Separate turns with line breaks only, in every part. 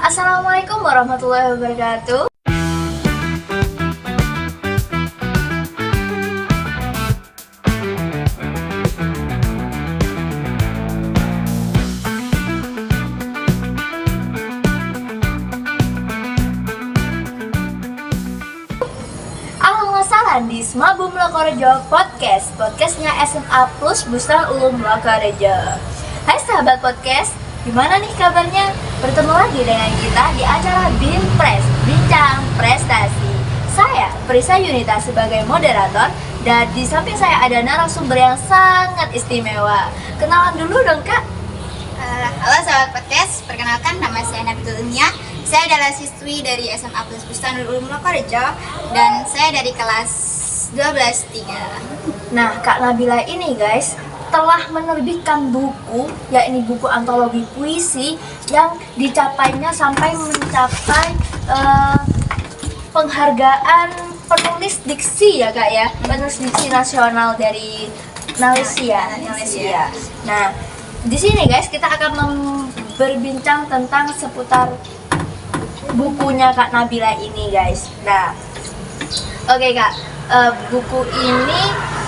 Assalamualaikum warahmatullahi wabarakatuh. Di Smabum Lokorejo Podcastnya SMA Plus Bustan Ulum Lokorejo. Hai sahabat podcast, gimana nih kabarnya? Bertemu lagi dengan kita di acara Binpres, Bincang Prestasi. Saya Prisa Yunita sebagai moderator, dan di samping saya ada narasumber yang sangat istimewa. Kenalan dulu dong kak.
Halo sahabat podcast, perkenalkan nama saya Nabitul Umia. Saya adalah siswi dari SMA Plus Bustan Ulum Lokorejo dan saya dari kelas 12-3.
Nah, Kak Nabila ini guys telah menerbitkan buku, yakni buku antologi puisi yang dicapainya sampai mencapai penghargaan penulis diksi ya Kak ya, penulis diksi nasional dari Malaysia. Nah, di sini guys kita akan berbincang tentang seputar bukunya Kak Nabila ini guys. Nah, oke Kak, buku ini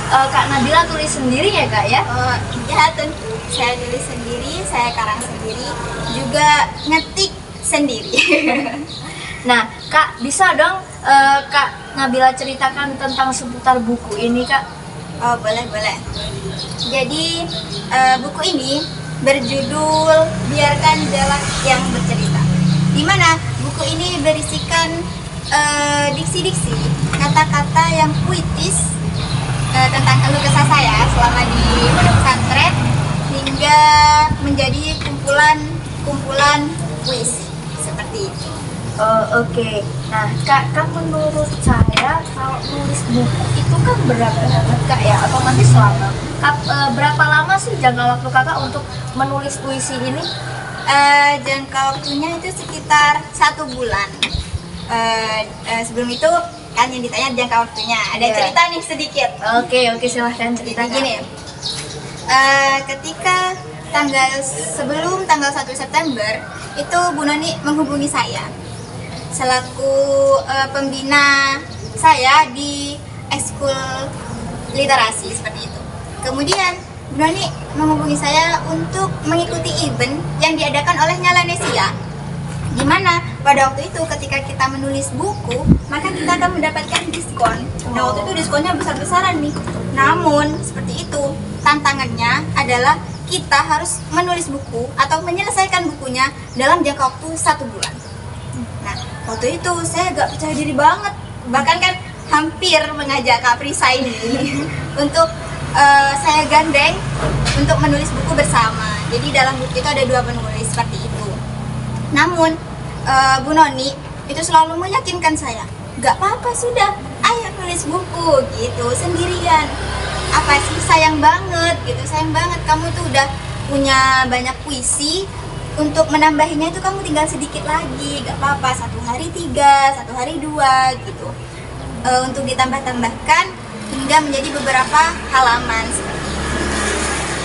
Kak Nabila tulis sendiri ya Kak ya?
Oh ya, tentu saya tulis sendiri, saya karang sendiri, juga ngetik sendiri.
Nah Kak, bisa dong Kak Nabila ceritakan tentang seputar buku ini Kak?
Oh boleh. Jadi buku ini berjudul Biarkan Jalak yang Bercerita, di mana buku ini berisikan diksi-diksi, kata-kata yang puitis tentang keluh kesah saya selama di pesantren hingga menjadi kumpulan puisi seperti itu.
Oke. Nah Kak, menurut saya kalau nulis buku itu kan berat banget Kak ya, otomatis lama. Berapa lama sih jangka waktu Kakak untuk menulis puisi ini?
Jangka waktunya itu sekitar 1 bulan. Sebelum itu kan yang ditanya jangka waktunya, ada cerita nih sedikit.
Oke, silahkan cerita.
Gini, ketika sebelum tanggal 1 September itu Bu Noni menghubungi saya selaku pembina saya di ekskul literasi seperti itu. Kemudian Bu Noni menghubungi saya untuk mengikuti event yang diadakan oleh Nyalanesia, di mana pada waktu itu ketika kita menulis buku maka kita akan mendapatkan diskon. Nah waktu itu diskonnya besar-besaran nih. Namun seperti itu, tantangannya adalah kita harus menulis buku atau menyelesaikan bukunya dalam jangka waktu 1 bulan. Nah waktu itu saya gak percaya diri banget, bahkan kan hampir mengajak Kak Prisa ini untuk saya gandeng untuk menulis buku bersama. Jadi dalam buku itu ada 2 penulis seperti itu. Namun Bu Noni itu selalu meyakinkan saya, gak apa-apa sudah, ayo nulis buku gitu sendirian. Apa sih, sayang banget kamu tuh udah punya banyak puisi, untuk menambahinya itu kamu tinggal sedikit lagi, gak apa-apa, 1 hari 3, 1 hari 2 gitu. Untuk ditambah-tambahkan hingga menjadi beberapa halaman seperti itu.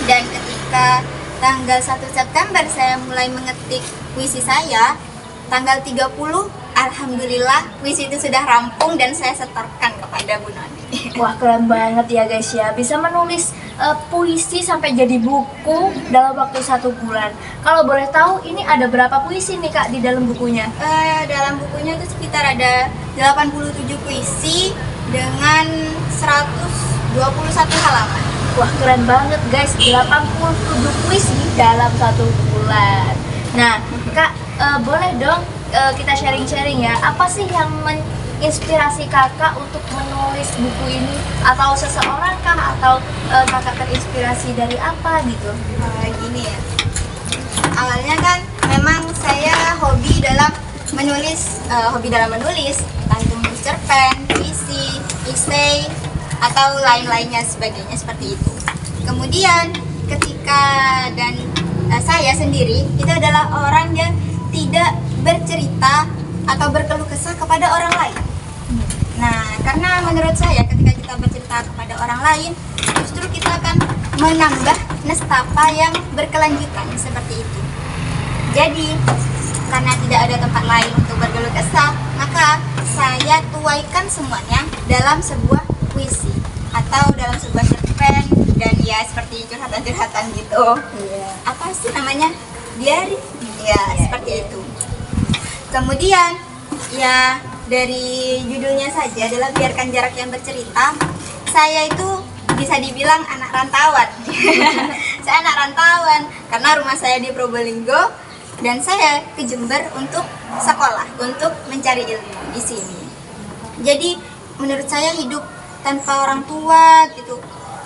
Dan ketika tanggal 1 September saya mulai mengetik puisi saya, tanggal 30 alhamdulillah puisi itu sudah rampung dan saya setorkan kepada Bu Noni.
Wah keren banget ya guys ya, bisa menulis puisi sampai jadi buku dalam waktu 1 bulan. Kalau boleh tahu ini ada berapa puisi nih Kak di dalam bukunya?
Dalam bukunya itu sekitar ada 87 puisi dengan 121 halaman.
Wah keren banget guys, 87 puisi dalam 1 bulan. Nah Kak, boleh dong kita sharing-sharing ya, apa sih yang menginspirasi kakak untuk menulis buku ini? Atau seseorang kah? Atau kakak terinspirasi dari apa gitu?
Gini ya, awalnya kan memang saya hobi dalam menulis, entah itu menulis cerpen, puisi, esai, atau lain-lainnya sebagainya seperti itu. Kemudian ketika saya sendiri itu adalah orang yang tidak bercerita atau berkeluh kesah kepada orang lain. Nah, karena menurut saya ketika kita bercerita kepada orang lain, justru kita akan menambah nestapa yang berkelanjutan seperti itu. Jadi, karena tidak ada tempat lain untuk berkeluh kesah, maka saya tuaikan semuanya dalam sebuah puisi atau dalam sebuah cerpen, dan ya seperti curhatan-curhatan gitu. Apa sih namanya? Diary. Ya, seperti itu. Kemudian ya dari judulnya saja adalah biarkan jarak yang bercerita. Saya itu bisa dibilang anak rantauan. Saya anak rantauan karena rumah saya di Probolinggo dan saya ke Jember untuk sekolah, untuk mencari ilmu di sini. Jadi menurut saya hidup tanpa orang tua gitu,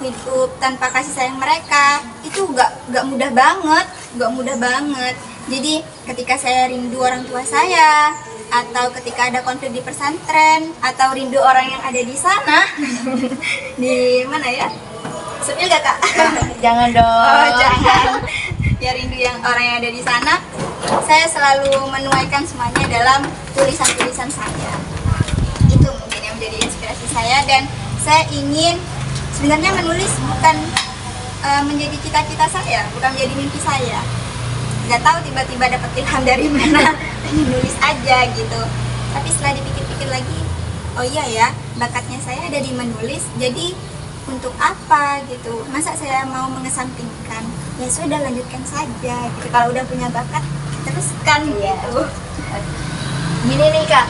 hidup tanpa kasih sayang mereka itu gak mudah banget, gak mudah banget. Jadi ketika saya rindu orang tua saya, atau ketika ada konflik di pesantren, atau rindu orang yang ada di sana, di mana ya? Sepil gak kak?
Jangan dong.
Oh jangan. Ya rindu yang orang yang ada di sana, saya selalu menuaikan semuanya dalam tulisan-tulisan saya. Itu mungkin yang menjadi inspirasi saya, dan saya ingin sebenarnya menulis bukan menjadi cita-cita saya, bukan menjadi mimpi saya. Nggak tahu tiba-tiba dapat ilham dari mana, nulis aja gitu. Tapi setelah dipikir-pikir lagi, oh iya ya, bakatnya saya ada di menulis, jadi untuk apa gitu, masa saya mau mengesampingkan? Ya sudah, lanjutkan saja gitu. Kalau udah punya bakat, teruskan gitu.
Gini nih kak,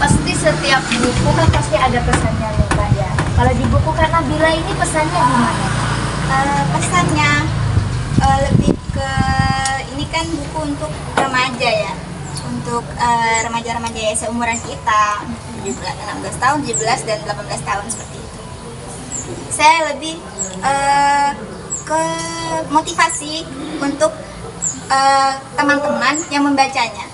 pasti setiap buku kan pasti ada pesannya nih kak ya. Kalau di buku Kak Nabila ini pesannya gimana?
Pesannya lebih ke, ini kan buku untuk remaja ya, untuk remaja-remaja ya seumuran kita, 16 tahun, 17 dan 18 tahun seperti itu. Saya lebih ke motivasi untuk teman-teman yang membacanya,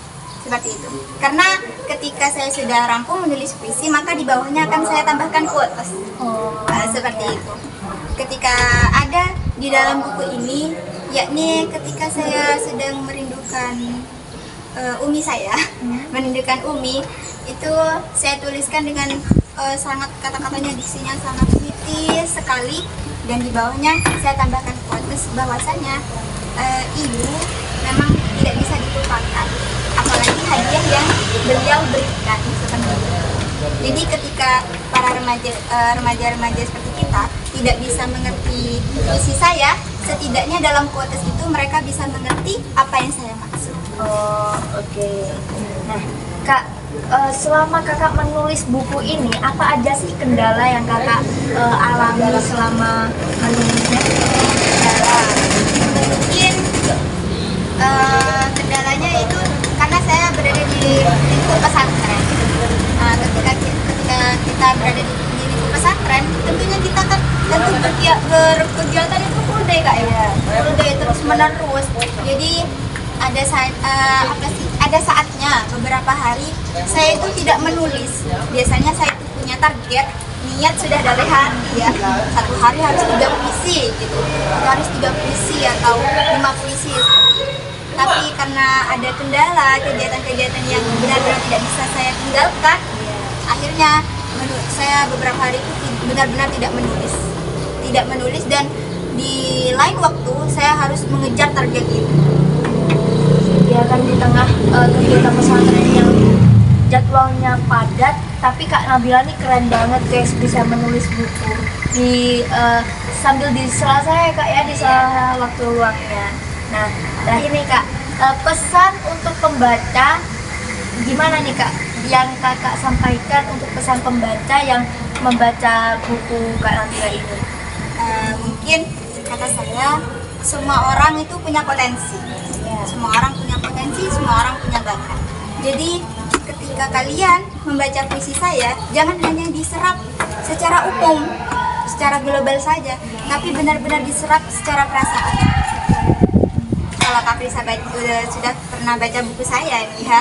seperti itu. Karena ketika saya sudah rampung menulis puisi, maka di bawahnya akan saya tambahkan quotes. Seperti itu. Ketika ada di dalam buku ini, yakni ketika saya sedang merindukan Umi saya, merindukan Umi, itu saya tuliskan dengan sangat, kata-katanya diksinya sangat puitis sekali, dan di bawahnya saya tambahkan quotes bahwasanya ibu memang tidak bisa dilupakan, apalagi hadiah yang beliau berikan, seperti itu. Jadi ketika para remaja-remaja seperti kita tidak bisa mengerti puisi saya, setidaknya dalam quotes itu mereka bisa mengerti apa yang saya maksud.
Oh, oke. Nah, Kak, selama kakak menulis buku ini, apa aja sih kendala yang kakak alami selama menulisnya?
Kendala mungkin kendalanya itu karena saya berada di lingkup pesantren. Ketika kita berada di lingkup pesantren, tentunya kita kan berkegiatan itu full day kak ya, full day terus menerus. Jadi ada saatnya beberapa hari saya itu tidak menulis. Biasanya saya itu punya target, niat sudah dari hati ya, satu hari harus 3 puisi gitu, harus 3 puisi atau 5 puisi. Tapi karena ada kendala, kegiatan-kegiatan yang benar-benar tidak bisa saya tinggalkan, akhirnya saya beberapa hari itu benar-benar tidak menulis, dan di lain waktu saya harus mengejar target itu.
Ya kan di tengah kegiatan pesantren yang jadwalnya padat, tapi Kak Nabila nih keren banget guys, bisa menulis buku sambil di sela saya Kak ya, di sela waktu luangnya. Nah ini Kak, pesan untuk pembaca gimana nih Kak, yang kakak sampaikan untuk pesan pembaca yang membaca buku Kak Nabila ini?
Mungkin kata saya, semua orang itu punya potensi. Semua orang punya potensi, semua orang punya bakat. Jadi ketika kalian membaca puisi saya, jangan hanya diserap secara umum, secara global saja, tapi benar-benar diserap secara perasaan. Kalau Kak Prisa sudah pernah baca buku saya nih ya,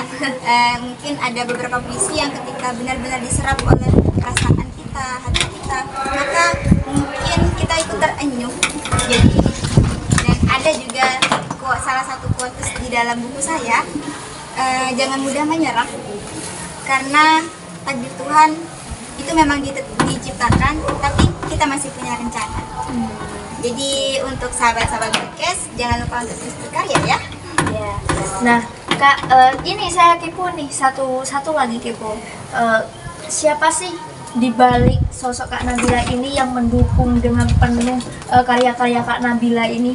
mungkin ada beberapa puisi yang ketika benar-benar diserap oleh perasaan kita, hati kita, maka mungkin kita ikut terenyuh. Jadi, dan ada juga salah satu quotes di dalam buku saya, jangan mudah menyerah karena takdir Tuhan itu memang diciptakan, tapi kita masih punya rencana. Jadi untuk sahabat-sahabat podcast, jangan lupa untuk terus berkarya ya.
Nah, Kak, ini saya kepo nih, satu lagi kepo. Siapa sih di balik sosok Kak Nabila ini yang mendukung dengan penuh karya-karya Kak Nabila ini?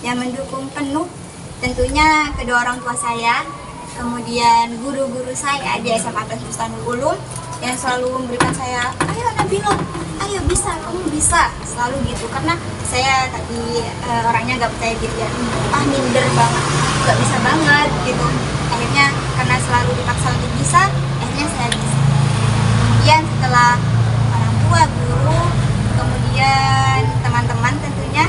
Yang mendukung penuh tentunya kedua orang tua saya, kemudian guru-guru saya di SMA Bustanul Ulum yang selalu memberikan saya, ayo Nabila, ayo bisa, kamu bisa, selalu gitu. Karena saya tadi orangnya nggak percaya diri ya, minder banget, nggak bisa banget gitu. Akhirnya karena selalu dipaksa untuk bisa, akhirnya saya bisa. Kemudian setelah orang tua, guru, kemudian teman-teman tentunya,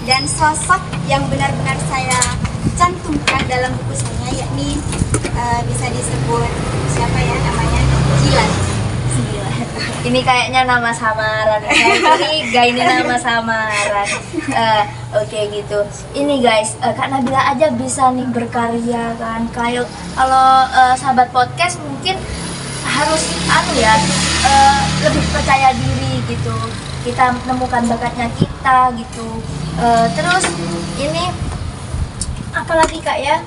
dan sosok yang benar-benar saya cantumkan dalam buku saya, yakni bisa disebut siapa ya namanya, Jilan.
Ini kayaknya nama samaran. Saya curiga ini nama samaran. Oke gitu. Ini guys, Kak Nabila aja bisa nih berkarya kan. Kayak kalau sahabat podcast mungkin harus lebih percaya diri gitu. Kita menemukan bakatnya kita gitu. Terus ini apalagi Kak ya?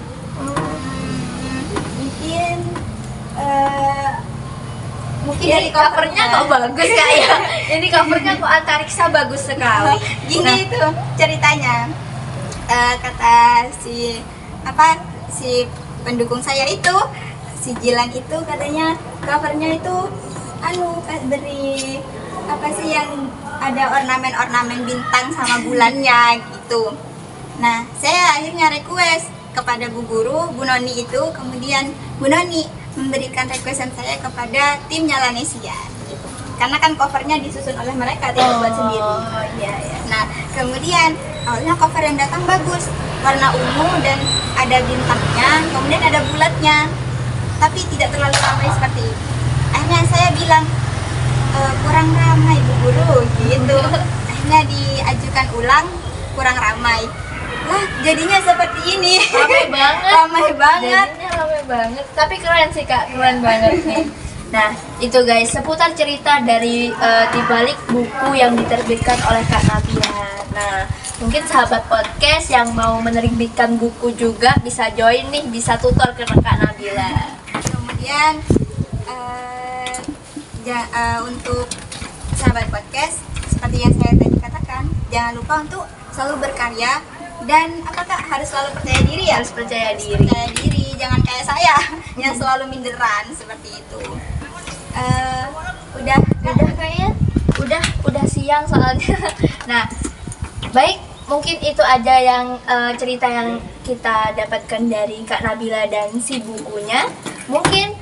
Mungkin dari covernya kok bagus Kak ya. Ini covernya kok antariksa bagus sekali.
Gini itu ceritanya, kata si pendukung saya itu, si Jilan itu katanya covernya itu beri apa sih yang ada ornamen-ornamen bintang sama bulannya gitu. Nah, saya akhirnya request kepada Bu Guru, Bu Noni itu, kemudian Bu Noni memberikan requestan saya kepada tim Nyalanesia gitu. Karena kan covernya disusun oleh mereka, tidak buat sendiri.
Iya.
Nah, kemudian awalnya cover yang datang bagus, warna ungu dan ada bintangnya, kemudian ada bulatnya, tapi tidak terlalu ramai seperti itu. Akhirnya saya bilang kurang ramai Bu Guru gitu. Akhirnya diajukan ulang, kurang ramai. Lah, jadinya seperti ini.
Ramai banget.
Ramai banget.
Jadinya ramai banget. Tapi keren sih Kak, keren banget nih. Nah, itu guys, seputar cerita dari dibalik buku yang diterbitkan oleh Kak Nabila. Nah, mungkin sahabat podcast yang mau menerbitkan buku juga bisa join nih, bisa tutor ke Kak Nabila.
Kemudian untuk sahabat podcast, seperti yang saya tadi katakan, jangan lupa untuk selalu berkarya. Dan apakah harus selalu percaya diri ya?
Harus percaya diri.
Percaya diri, jangan kayak saya yang selalu minderan seperti itu. Udah
Kayaknya udah siang soalnya. Nah, baik, mungkin itu aja yang cerita yang kita dapatkan dari Kak Nabila dan si bukunya. Mungkin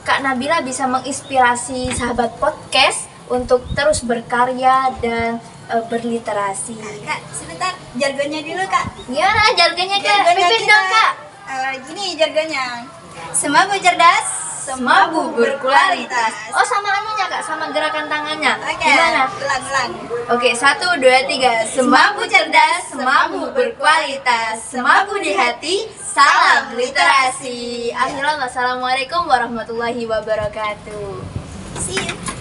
Kak Nabila bisa menginspirasi sahabat podcast untuk terus berkarya dan berliterasi.
Kak, sebentar, jargonnya dulu Kak.
Gimana jargonnya Kak?
Jargonnya
Pimpin dong Kak.
Gini jargonnya. Semabu cerdas, semabu berkualitas.
Oh, sama anunya Kak, sama gerakan tangannya.
Oke,
Gimana?
ulang.
Oke, 1, 2, 3. Semabu cerdas, semabu berkualitas, semabu di hati, salam literasi. Akhirnya, wassalamualaikum warahmatullahi wabarakatuh.
See you.